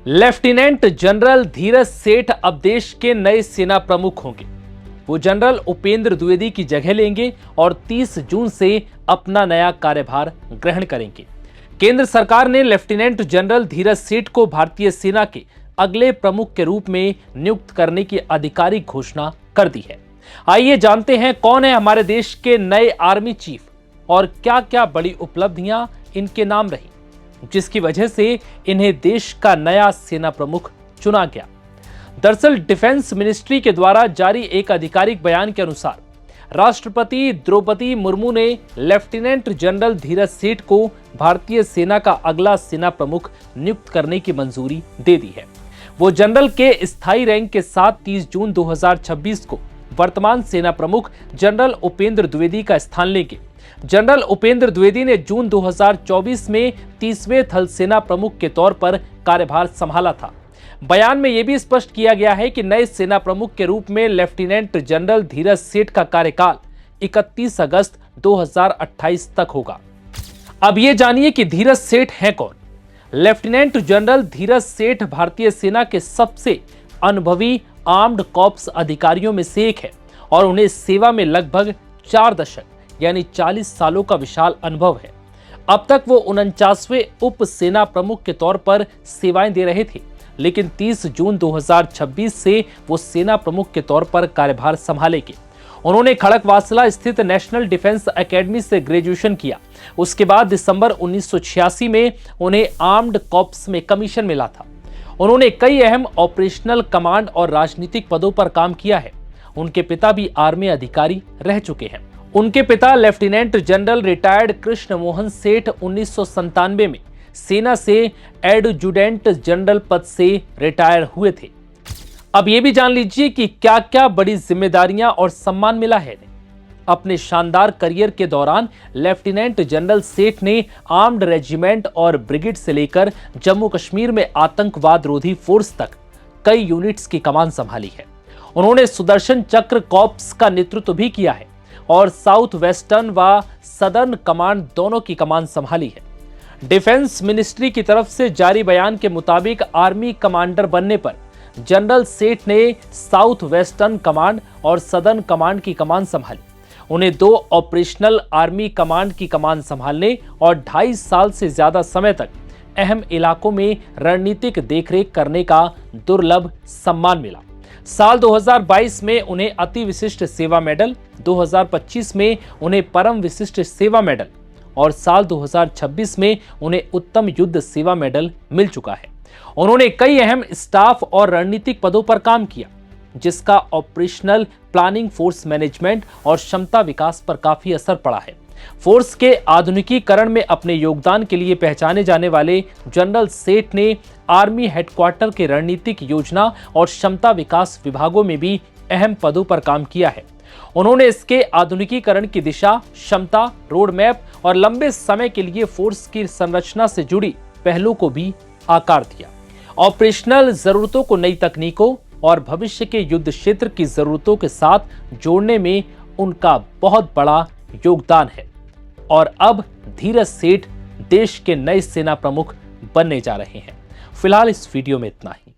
Lieutenant general धीरज सेठ अब देश के नए सेना प्रमुख होंगे। वो जनरल उपेंद्र द्विवेदी की जगह लेंगे और 30 जून से अपना नया कार्यभार ग्रहण करेंगे। केंद्र सरकार ने लेफ्टिनेंट जनरल धीरज सेठ को भारतीय सेना के अगले प्रमुख के रूप में नियुक्त करने की आधिकारिक घोषणा कर दी है। आइए जानते हैं कौन है हमारे देश के नए आर्मी चीफ और क्या क्या बड़ी उपलब्धियां इनके नाम रही, जिसकी वजह से इन्हें देश का नया सेना प्रमुख चुना गया। दरअसल डिफेंस मिनिस्ट्री के द्वारा जारी एक आधिकारिक बयान के अनुसार राष्ट्रपति द्रौपदी मुर्मू ने लेफ्टिनेंट जनरल धीरज सेठ को भारतीय सेना का अगला सेना प्रमुख नियुक्त करने की मंजूरी दे दी है। वो जनरल के स्थायी रैंक के साथ 30 जून 2026 को वर्तमान सेना प्रमुख जनरल उपेंद्र द्विवेदी का स्थान लेंगे। जनरल उपेंद्र द्विवेदी ने जून 2024 में 30वें थल सेना प्रमुख के तौर पर कार्यभार संभाला था। बयान में यह भी स्पष्ट किया गया है कि नए सेना प्रमुख के रूप में लेफ्टिनेंट जनरल धीरज सेठ का कार्यकाल 31 अगस्त 2028 तक होगा। अब ये जानिए कि धीरज सेठ हैं कौन। लेफ्टिनेंट जनरल धीरज सेठ भारतीय सेना के सबसे अनुभवी आर्म्ड कॉर्प्स अधिकारियों में से एक है और उन्हें सेवा में लगभग 4 दशक यानी 40 सालों का विशाल अनुभव है। अब तक वो 49वें उप सेना प्रमुख के तौर पर सेवाएं दे रहे थे, लेकिन 30 जून 2026 से वो सेना प्रमुख के तौर पर कार्यभार संभालेंगे। उन्होंने खड़कवासला स्थित नेशनल डिफेंस एकेडमी से ग्रेजुएशन किया। उसके बाद दिसंबर 1986 में उन्हें आर्म्ड कॉर्प्स में कमीशन मिला था। उन्होंने कई अहम ऑपरेशनल कमांड और राजनीतिक पदों पर काम किया है। उनके पिता भी आर्मी अधिकारी रह चुके हैं। उनके पिता lieutenant general retired Krishna Mohan सेठ 1997 में सेना से एडजुटेंट जनरल पद से रिटायर हुए थे। अब ये भी जान लीजिए कि क्या क्या बड़ी जिम्मेदारियां और सम्मान मिला है। अपने शानदार करियर के दौरान लेफ्टिनेंट जनरल सेठ ने आर्म्ड रेजिमेंट और ब्रिगेड से लेकर जम्मू कश्मीर में आतंकवाद रोधी फोर्स तक कई यूनिट्स की कमान संभाली है। उन्होंने सुदर्शन चक्र कॉर्प्स का नेतृत्व भी किया है और साउथ वेस्टर्न व सदर्न कमांड दोनों की कमान संभाली है। डिफेंस मिनिस्ट्री की तरफ से जारी बयान के मुताबिक आर्मी कमांडर बनने पर जनरल सेठ ने साउथ वेस्टर्न कमांड और सदर्न कमांड की कमान संभाली। उन्हें 2 ऑपरेशनल आर्मी कमांड की कमान संभालने और 2.5 साल से ज्यादा समय तक अहम इलाकों में रणनीतिक देखरेख करने का दुर्लभ सम्मान मिला। साल 2022 में उन्हें अति विशिष्ट सेवा मेडल, 2025 में उन्हें परम विशिष्ट सेवा मेडल और साल 2026 में उन्हें उत्तम युद्ध सेवा मेडल मिल चुका है। उन्होंने कई अहम स्टाफ और रणनीतिक पदों पर काम किया, जिसका ऑपरेशनल प्लानिंग, फोर्स मैनेजमेंट और क्षमता विकास पर काफी असर पड़ा है। फोर्स के आधुनिकीकरण में अपने योगदान के लिए पहचाने जाने वाले जनरल सेठ ने आर्मी हेडक्वार्टर के रणनीतिक योजना और क्षमता विकास विभागों में भी अहम पदों पर काम किया है। उन्होंने इसके आधुनिकीकरण की दिशा, क्षमता, रोड मैप और लंबे समय के लिए फोर्स की संरचना से जुड़ी पहलू को भी आकार दिया। ऑपरेशनल जरूरतों को नई तकनीकों और भविष्य के युद्ध क्षेत्र की जरूरतों के साथ जोड़ने में उनका बहुत बड़ा योगदान है। और अब धीरज सेठ देश के नए सेना प्रमुख बनने जा रहे हैं। फिलहाल इस वीडियो में इतना ही।